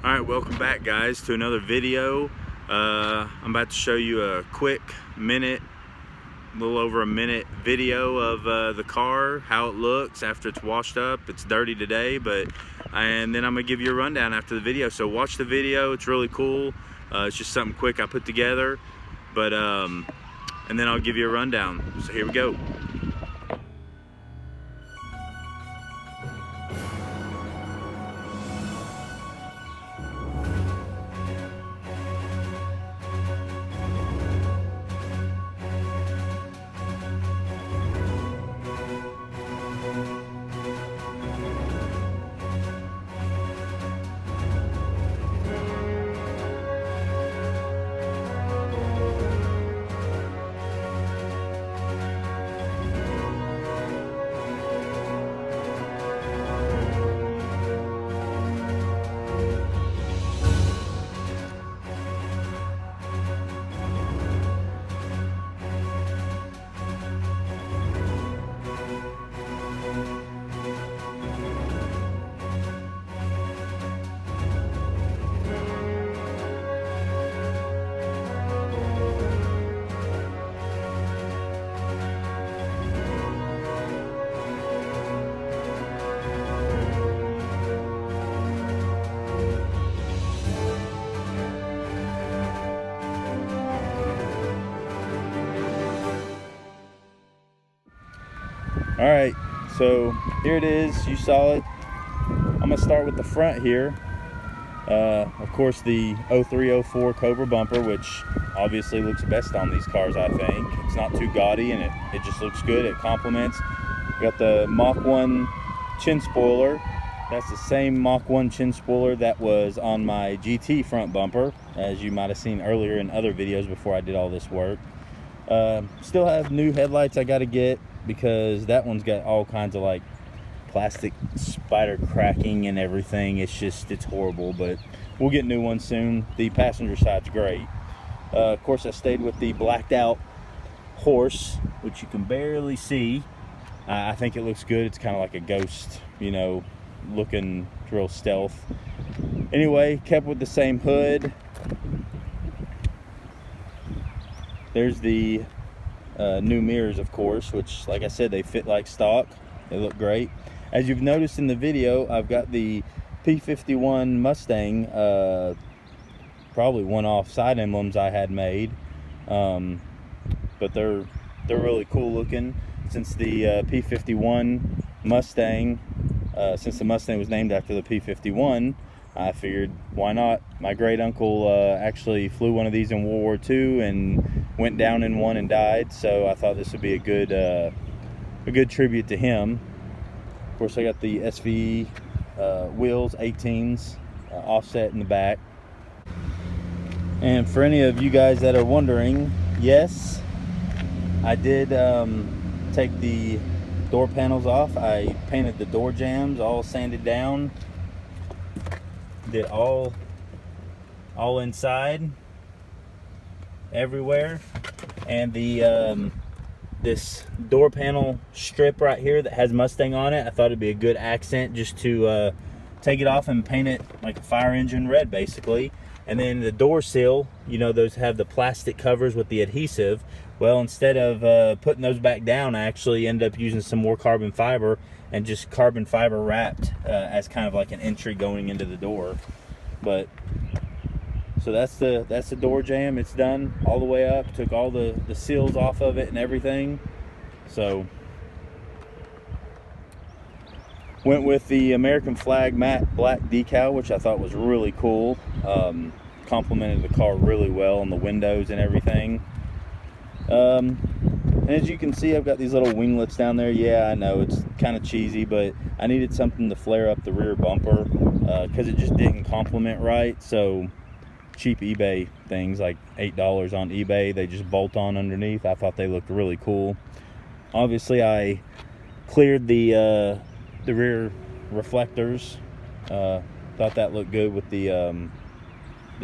Alright, welcome back guys to another video. I'm about to show you a quick minute, a little over a minute video of the car, how it looks after it's washed up. It's dirty today, and then I'm gonna give you a rundown after the video. So watch the video, it's really cool. It's just something quick I put together, and then I'll give you a rundown. So here we go. Alright, so here it is. You saw it. I'm going to start with the front here. Of course, the 0304 Cobra bumper, which obviously looks best on these cars, I think. It's not too gaudy, and it just looks good. It complements. Got the Mach 1 chin spoiler. That's the same Mach 1 chin spoiler that was on my GT front bumper, as you might have seen earlier in other videos before I did all this work. Still have new headlights I got to get, because that one's got all kinds of like plastic spider cracking and everything. It's horrible, but we'll get new ones soon. The passenger side's great. Of course, I stayed with the blacked out horse, which you can barely see. I think it looks good. It's kind of like a ghost, you know, looking real stealth. Anyway, kept with the same hood. There's the new mirrors, of course, which, like I said, they fit like stock. They look great. As you've noticed in the video, I've got the P51 Mustang, probably one-off side emblems I had made, but they're really cool looking. Since the P51 Mustang, since the Mustang was named after the P51, I figured, why not? My great uncle actually flew one of these in World War II and went down in one and died, so I thought this would be a good tribute to him. Of course, I got the SV wheels, 18s, offset in the back. And for any of you guys that are wondering, yes, I did take the door panels off. I painted the door jambs, all sanded down. Did all inside, everywhere, and the this door panel strip right here that has Mustang on it, I thought it'd be a good accent just to take it off and paint it like a fire engine red, basically. And then the door seal, you know, those have the plastic covers with the adhesive. Well, instead of putting those back down, I actually ended up using some more carbon fiber and just carbon fiber wrapped as kind of like an entry going into the door. But so that's the door jamb. It's done all the way up. Took all the seals off of it and everything. So went with the American flag matte black decal, which I thought was really cool. Complemented the car really well on the windows and everything. And as you can see, I've got these little winglets down there. Yeah, I know it's kind of cheesy, but I needed something to flare up the rear bumper because it just didn't complement right. So cheap eBay things, like $8 on eBay, they just bolt on underneath. I thought they looked really cool. Obviously, I cleared the rear reflectors. Thought that looked good with the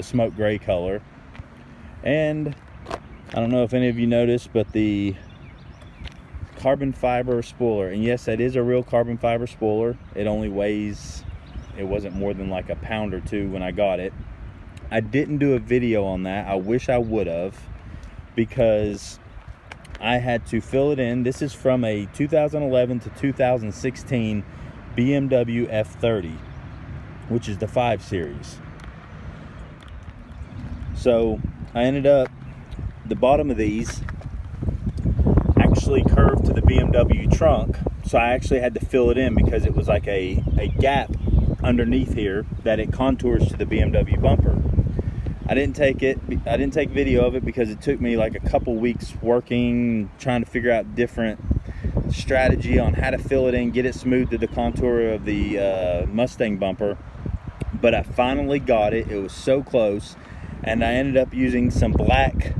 smoke gray color. And I don't know if any of you noticed, but the carbon fiber spoiler, and yes, that is a real carbon fiber spoiler. It only weighs It wasn't more than like a pound or two when I got it. I didn't do a video on that. I wish I would have, because I had to fill it in. This is from a 2011 to 2016 BMW F30, which is the 5 Series. So I ended up, the bottom of these actually curved to the BMW trunk, so I actually had to fill it in because it was like a gap underneath here that it contours to the BMW bumper. I didn't take video of it because it took me like a couple weeks working, trying to figure out different strategy on how to fill it in, get it smooth to the contour of the Mustang bumper. But I finally got it. It was so close, and I ended up using some black,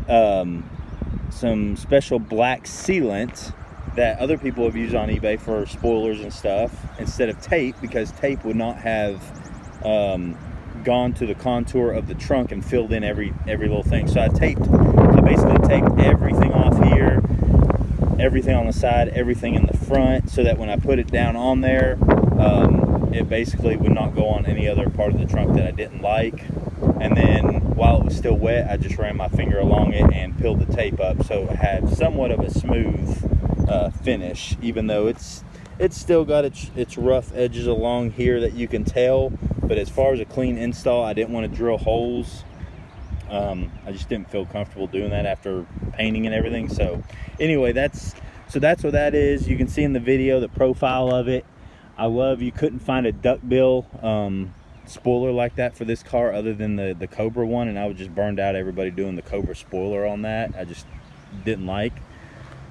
some special black sealant that other people have used on eBay for spoilers and stuff, instead of tape, because tape would not have gone to the contour of the trunk and filled in every little thing. So I basically taped everything off here, everything on the side, everything in the front, so that when I put it down on there, it basically would not go on any other part of the trunk that I didn't like. And then while it was still wet, I just ran my finger along it and peeled the tape up, so it had somewhat of a smooth finish, even though it's still got its rough edges along here that you can tell. But as far as a clean install, I didn't want to drill holes. I just didn't feel comfortable doing that after painting and everything. So anyway, that's what that is. You can see in the video the profile of it. You couldn't find a duckbill spoiler like that for this car other than the Cobra one, and I was just burned out everybody doing the Cobra spoiler on that. I just didn't like.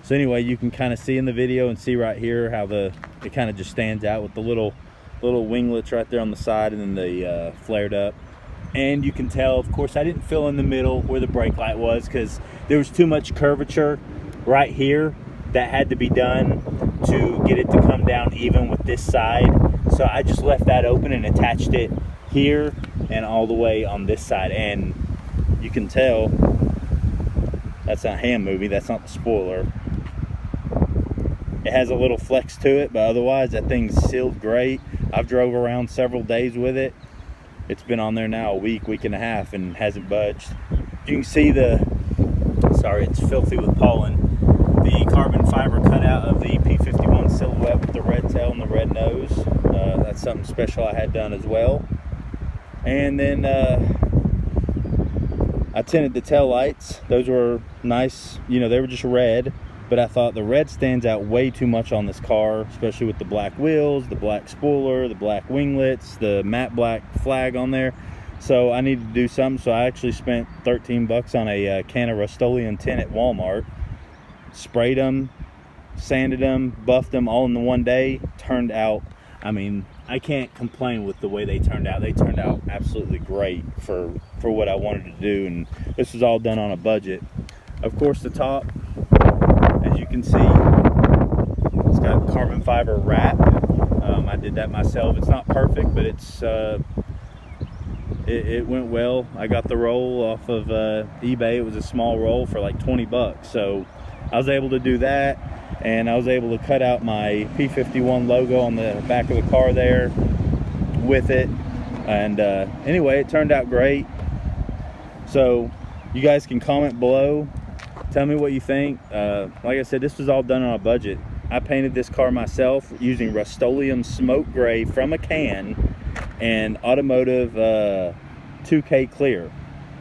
So anyway, you can kind of see in the video and see right here how it kind of just stands out with the little winglets right there on the side, and then the flared up. And you can tell, of course, I didn't fill in the middle where the brake light was because there was too much curvature right here that had to be done to get it to come down even with this side. So I just left that open and attached it here and all the way on this side. And you can tell that's not hand movie, that's not the spoiler. It has a little flex to it, but otherwise that thing's sealed great. I've drove around several days with it. It's been on there now a week and a half and hasn't budged. You can see sorry, it's filthy with pollen, the carbon fiber cutout of the P51 silhouette with the red tail and the red nose. That's something special I had done as well. And then I tinted the tail lights. Those were nice, they were just red. But I thought the red stands out way too much on this car, especially with the black wheels, the black spoiler, the black winglets, the matte black flag on there. So I needed to do something. So I actually spent 13 bucks on a can of Rust-Oleum tint at Walmart. Sprayed them, sanded them, buffed them all in the one day. Turned out, I can't complain with the way they turned out. They turned out absolutely great for what I wanted to do. And this was all done on a budget. Of course, the top, as you can see, it's got carbon fiber wrap. I did that myself. It's not perfect, but it went well. I got the roll off of eBay. It was a small roll for like 20 bucks. So I was able to do that, and I was able to cut out my P51 logo on the back of the car there with it. And anyway, it turned out great. So you guys can comment below. Tell me what you think. Like I said, this was all done on a budget. I painted this car myself using Rust-Oleum smoke gray from a can and automotive 2K clear.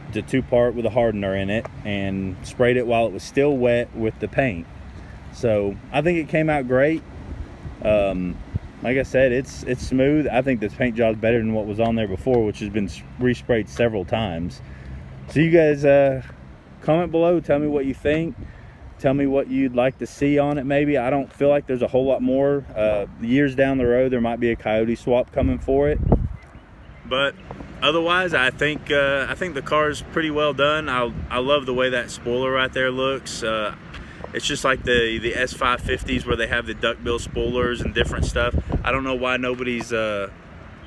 It's a 2-part with a hardener in it, and sprayed it while it was still wet with the paint. So I think it came out great. Like I said, it's smooth. I think this paint job is better than what was on there before, which has been resprayed several times. So you guys comment below, tell me what you think. Tell me what you'd like to see on it. Maybe I don't feel like there's a whole lot more. Years down the road there might be a coyote swap coming for it, but otherwise I think the car is pretty well done. I love the way that spoiler right there looks. It's just like the S550s where they have the duckbill spoilers and different stuff. I don't know why nobody's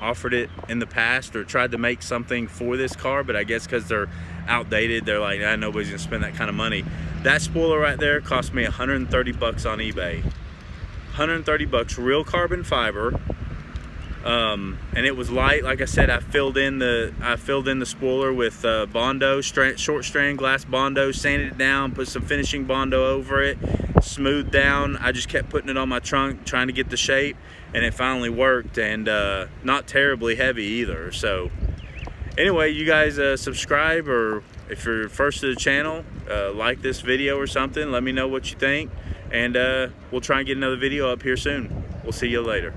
offered it in the past or tried to make something for this car, but I guess because they're outdated, they're like, nobody's gonna spend that kind of money. That spoiler right there cost me 130 bucks on eBay. 130 bucks, real carbon fiber. and it was light. Like I said, I filled in the spoiler with Bondo, short strand glass Bondo, sanded it down, put some finishing Bondo over it, smoothed down. I just kept putting it on my trunk, trying to get the shape, and it finally worked, and not terribly heavy either. So anyway, you guys subscribe, or if you're first to the channel, like this video or something. Let me know what you think, and we'll try and get another video up here soon. We'll see you later.